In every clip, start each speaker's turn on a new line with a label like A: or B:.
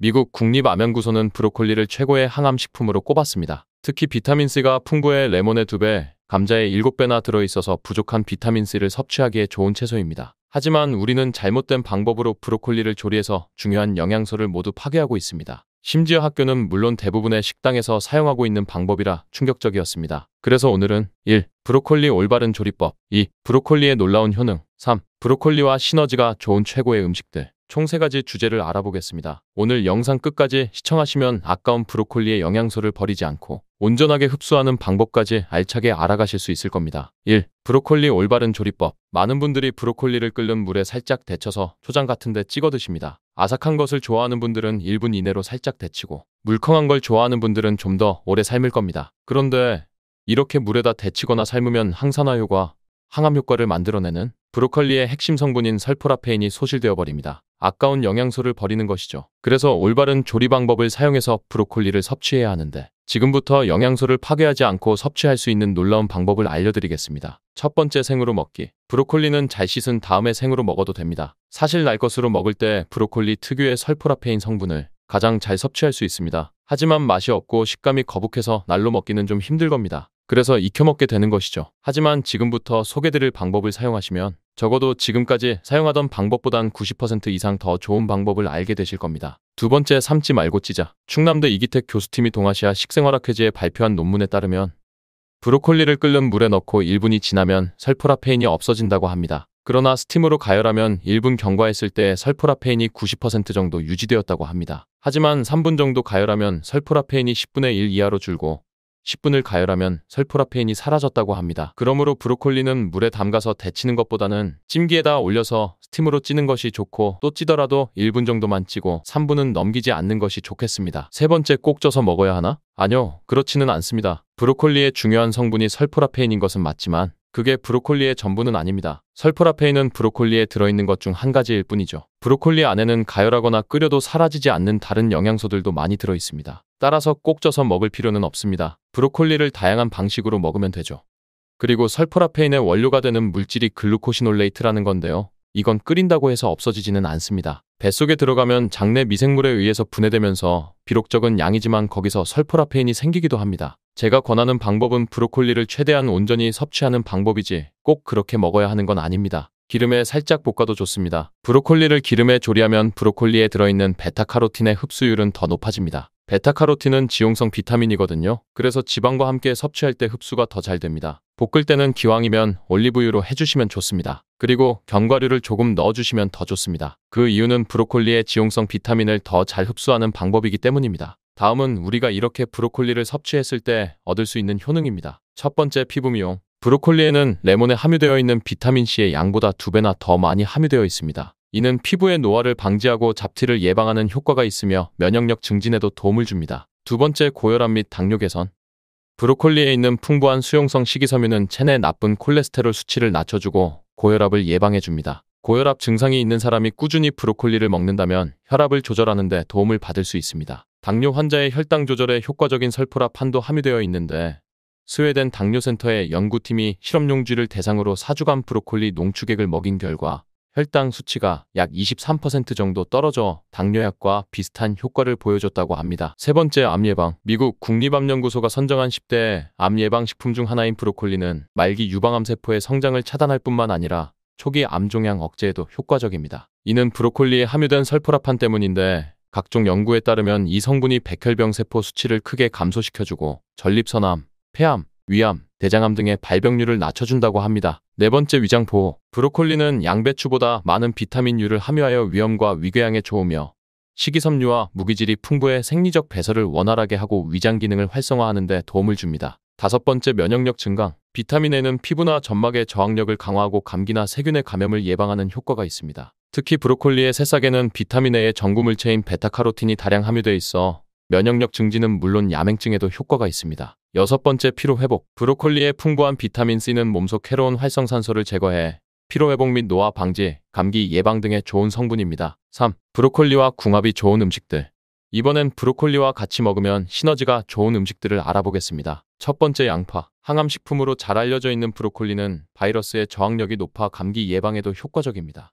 A: 미국 국립암연구소는 브로콜리를 최고의 항암식품으로 꼽았습니다. 특히 비타민C가 풍부해 레몬의 2배, 감자의 7배나 들어있어서 부족한 비타민C를 섭취하기에 좋은 채소입니다. 하지만 우리는 잘못된 방법으로 브로콜리를 조리해서 중요한 영양소를 모두 파괴하고 있습니다. 심지어 학교는 물론 대부분의 식당에서 사용하고 있는 방법이라 충격적이었습니다. 그래서 오늘은 1. 브로콜리 올바른 조리법 2. 브로콜리의 놀라운 효능 3. 브로콜리와 시너지가 좋은 최고의 음식들 총 3가지 주제를 알아보겠습니다. 오늘 영상 끝까지 시청하시면 아까운 브로콜리의 영양소를 버리지 않고 온전하게 흡수하는 방법까지 알차게 알아가실 수 있을 겁니다. 1. 브로콜리 올바른 조리법 많은 분들이 브로콜리를 끓는 물에 살짝 데쳐서 초장 같은 데 찍어 드십니다. 아삭한 것을 좋아하는 분들은 1분 이내로 살짝 데치고 물컹한 걸 좋아하는 분들은 좀 더 오래 삶을 겁니다. 그런데 이렇게 물에다 데치거나 삶으면 항산화 효과, 항암 효과를 만들어내는 브로콜리의 핵심 성분인 설포라페인이 소실되어 버립니다. 아까운 영양소를 버리는 것이죠. 그래서 올바른 조리 방법을 사용해서 브로콜리를 섭취해야 하는데 지금부터 영양소를 파괴하지 않고 섭취할 수 있는 놀라운 방법을 알려드리겠습니다. 첫 번째, 생으로 먹기. 브로콜리는 잘 씻은 다음에 생으로 먹어도 됩니다. 사실 날 것으로 먹을 때 브로콜리 특유의 설포라페인 성분을 가장 잘 섭취할 수 있습니다. 하지만 맛이 없고 식감이 거북해서 날로 먹기는 좀 힘들 겁니다. 그래서 익혀 먹게 되는 것이죠. 하지만 지금부터 소개드릴 방법을 사용하시면 적어도 지금까지 사용하던 방법보단 90% 이상 더 좋은 방법을 알게 되실 겁니다. 두 번째, 삶지 말고 찌자. 충남대 이기택 교수팀이 동아시아 식생활학회지에 발표한 논문에 따르면 브로콜리를 끓는 물에 넣고 1분이 지나면 설포라페인이 없어진다고 합니다. 그러나 스팀으로 가열하면 1분 경과했을 때 설포라페인이 90% 정도 유지되었다고 합니다. 하지만 3분 정도 가열하면 설포라페인이 10분의 1 이하로 줄고 10분을 가열하면 설포라페인이 사라졌다고 합니다. 그러므로 브로콜리는 물에 담가서 데치는 것보다는 찜기에다 올려서 스팀으로 찌는 것이 좋고 또 찌더라도 1분 정도만 찌고 3분은 넘기지 않는 것이 좋겠습니다. 세 번째, 꼭 쪄서 먹어야 하나? 아니요, 그렇지는 않습니다. 브로콜리의 중요한 성분이 설포라페인인 것은 맞지만 그게 브로콜리의 전부는 아닙니다. 설포라페인은 브로콜리에 들어있는 것 중 한 가지일 뿐이죠. 브로콜리 안에는 가열하거나 끓여도 사라지지 않는 다른 영양소들도 많이 들어있습니다. 따라서 꼭 쪄서 먹을 필요는 없습니다. 브로콜리를 다양한 방식으로 먹으면 되죠. 그리고 설포라페인의 원료가 되는 물질이 글루코시놀레이트라는 건데요. 이건 끓인다고 해서 없어지지는 않습니다. 뱃속에 들어가면 장내 미생물에 의해서 분해되면서 비록 적은 양이지만 거기서 설포라페인이 생기기도 합니다. 제가 권하는 방법은 브로콜리를 최대한 온전히 섭취하는 방법이지 꼭 그렇게 먹어야 하는 건 아닙니다. 기름에 살짝 볶아도 좋습니다. 브로콜리를 기름에 조리하면 브로콜리에 들어있는 베타카로틴의 흡수율은 더 높아집니다. 베타카로틴은 지용성 비타민이거든요. 그래서 지방과 함께 섭취할 때 흡수가 더 잘 됩니다. 볶을 때는 기왕이면 올리브유로 해주시면 좋습니다. 그리고 견과류를 조금 넣어주시면 더 좋습니다. 그 이유는 브로콜리의 지용성 비타민을 더 잘 흡수하는 방법이기 때문입니다. 다음은 우리가 이렇게 브로콜리를 섭취했을 때 얻을 수 있는 효능입니다. 첫 번째, 피부 미용. 브로콜리에는 레몬에 함유되어 있는 비타민C의 양보다 2배나 더 많이 함유되어 있습니다. 이는 피부의 노화를 방지하고 잡티를 예방하는 효과가 있으며 면역력 증진에도 도움을 줍니다. 두 번째, 고혈압 및 당뇨 개선. 브로콜리에 있는 풍부한 수용성 식이섬유는 체내 나쁜 콜레스테롤 수치를 낮춰주고 고혈압을 예방해줍니다. 고혈압 증상이 있는 사람이 꾸준히 브로콜리를 먹는다면 혈압을 조절하는 데 도움을 받을 수 있습니다. 당뇨 환자의 혈당 조절에 효과적인 설포라판도 함유되어 있는데 스웨덴 당뇨센터의 연구팀이 실험용 쥐를 대상으로 4주간 브로콜리 농축액을 먹인 결과 혈당 수치가 약 23% 정도 떨어져 당뇨약과 비슷한 효과를 보여줬다고 합니다. 세 번째, 암 예방. 미국 국립암연구소가 선정한 10대 암 예방 식품 중 하나인 브로콜리는 말기 유방암 세포의 성장을 차단할 뿐만 아니라 초기 암 종양 억제에도 효과적입니다. 이는 브로콜리에 함유된 설포라판 때문인데 각종 연구에 따르면 이 성분이 백혈병 세포 수치를 크게 감소시켜주고 전립선암, 폐암, 위암, 대장암 등의 발병률을 낮춰준다고 합니다. 네 번째, 위장 보호. 브로콜리는 양배추보다 많은 비타민유를 함유하여 위염과 위궤양에 좋으며 식이섬유와 무기질이 풍부해 생리적 배설을 원활하게 하고 위장 기능을 활성화하는 데 도움을 줍니다. 다섯 번째, 면역력 증강. 비타민 A는 피부나 점막의 저항력을 강화하고 감기나 세균의 감염을 예방하는 효과가 있습니다. 특히 브로콜리의 새싹에는 비타민 A의 전구물체인 베타카로틴이 다량 함유되어 있어 면역력 증진은 물론 야맹증에도 효과가 있습니다. 여섯 번째, 피로회복. 브로콜리의 풍부한 비타민C는 몸속 해로운 활성산소를 제거해 피로회복 및 노화 방지, 감기 예방 등의 좋은 성분입니다. 3. 브로콜리와 궁합이 좋은 음식들. 이번엔 브로콜리와 같이 먹으면 시너지가 좋은 음식들을 알아보겠습니다. 첫 번째, 양파. 항암식품으로 잘 알려져 있는 브로콜리는 바이러스의 저항력이 높아 감기 예방에도 효과적입니다.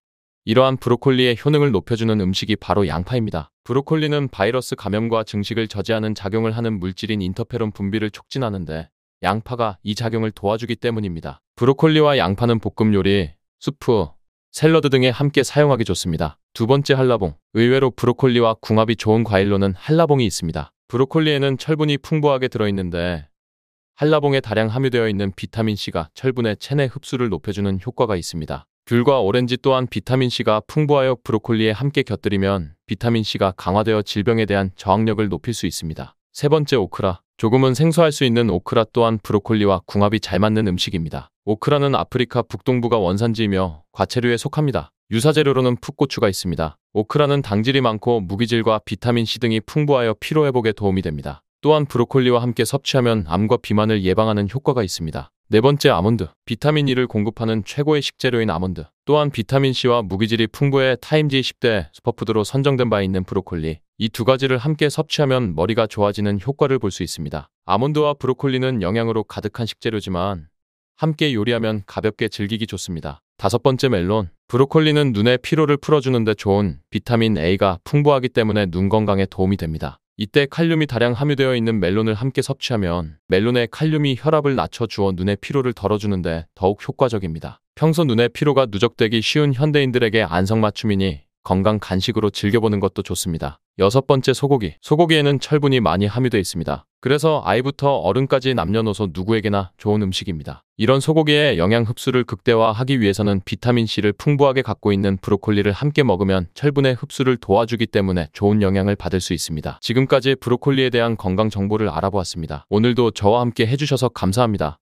A: 이러한 브로콜리의 효능을 높여주는 음식이 바로 양파입니다. 브로콜리는 바이러스 감염과 증식을 저지하는 작용을 하는 물질인 인터페론 분비를 촉진하는데 양파가 이 작용을 도와주기 때문입니다. 브로콜리와 양파는 볶음 요리, 수프, 샐러드 등에 함께 사용하기 좋습니다. 두 번째 한라봉. 의외로 브로콜리와 궁합이 좋은 과일로는 한라봉이 있습니다. 브로콜리에는 철분이 풍부하게 들어있는데 한라봉에 다량 함유되어 있는 비타민C가 철분의 체내 흡수를 높여주는 효과가 있습니다. 귤과 오렌지 또한 비타민C가 풍부하여 브로콜리에 함께 곁들이면 비타민C가 강화되어 질병에 대한 저항력을 높일 수 있습니다. 세 번째 오크라. 조금은 생소할 수 있는 오크라 또한 브로콜리와 궁합이 잘 맞는 음식입니다. 오크라는 아프리카 북동부가 원산지이며 과채류에 속합니다. 유사 재료로는 풋고추가 있습니다. 오크라는 당질이 많고 무기질과 비타민C 등이 풍부하여 피로회복에 도움이 됩니다. 또한 브로콜리와 함께 섭취하면 암과 비만을 예방하는 효과가 있습니다. 네 번째 아몬드. 비타민 E를 공급하는 최고의 식재료인 아몬드. 또한 비타민C와 무기질이 풍부해 타임지 10대 슈퍼푸드로 선정된 바 있는 브로콜리. 이 두 가지를 함께 섭취하면 머리가 좋아지는 효과를 볼 수 있습니다. 아몬드와 브로콜리는 영양으로 가득한 식재료지만 함께 요리하면 가볍게 즐기기 좋습니다. 다섯 번째 멜론. 브로콜리는 눈의 피로를 풀어주는 데 좋은 비타민 A가 풍부하기 때문에 눈 건강에 도움이 됩니다. 이때 칼륨이 다량 함유되어 있는 멜론을 함께 섭취하면 멜론의 칼륨이 혈압을 낮춰주어 눈의 피로를 덜어주는데 더욱 효과적입니다. 평소 눈의 피로가 누적되기 쉬운 현대인들에게 안성맞춤이니 건강 간식으로 즐겨보는 것도 좋습니다. 여섯 번째 소고기. 소고기에는 철분이 많이 함유되어 있습니다. 그래서 아이부터 어른까지 남녀노소 누구에게나 좋은 음식입니다. 이런 소고기의 영양 흡수를 극대화하기 위해서는 비타민C를 풍부하게 갖고 있는 브로콜리를 함께 먹으면 철분의 흡수를 도와주기 때문에 좋은 영향을 받을 수 있습니다. 지금까지 브로콜리에 대한 건강 정보를 알아보았습니다. 오늘도 저와 함께 해주셔서 감사합니다.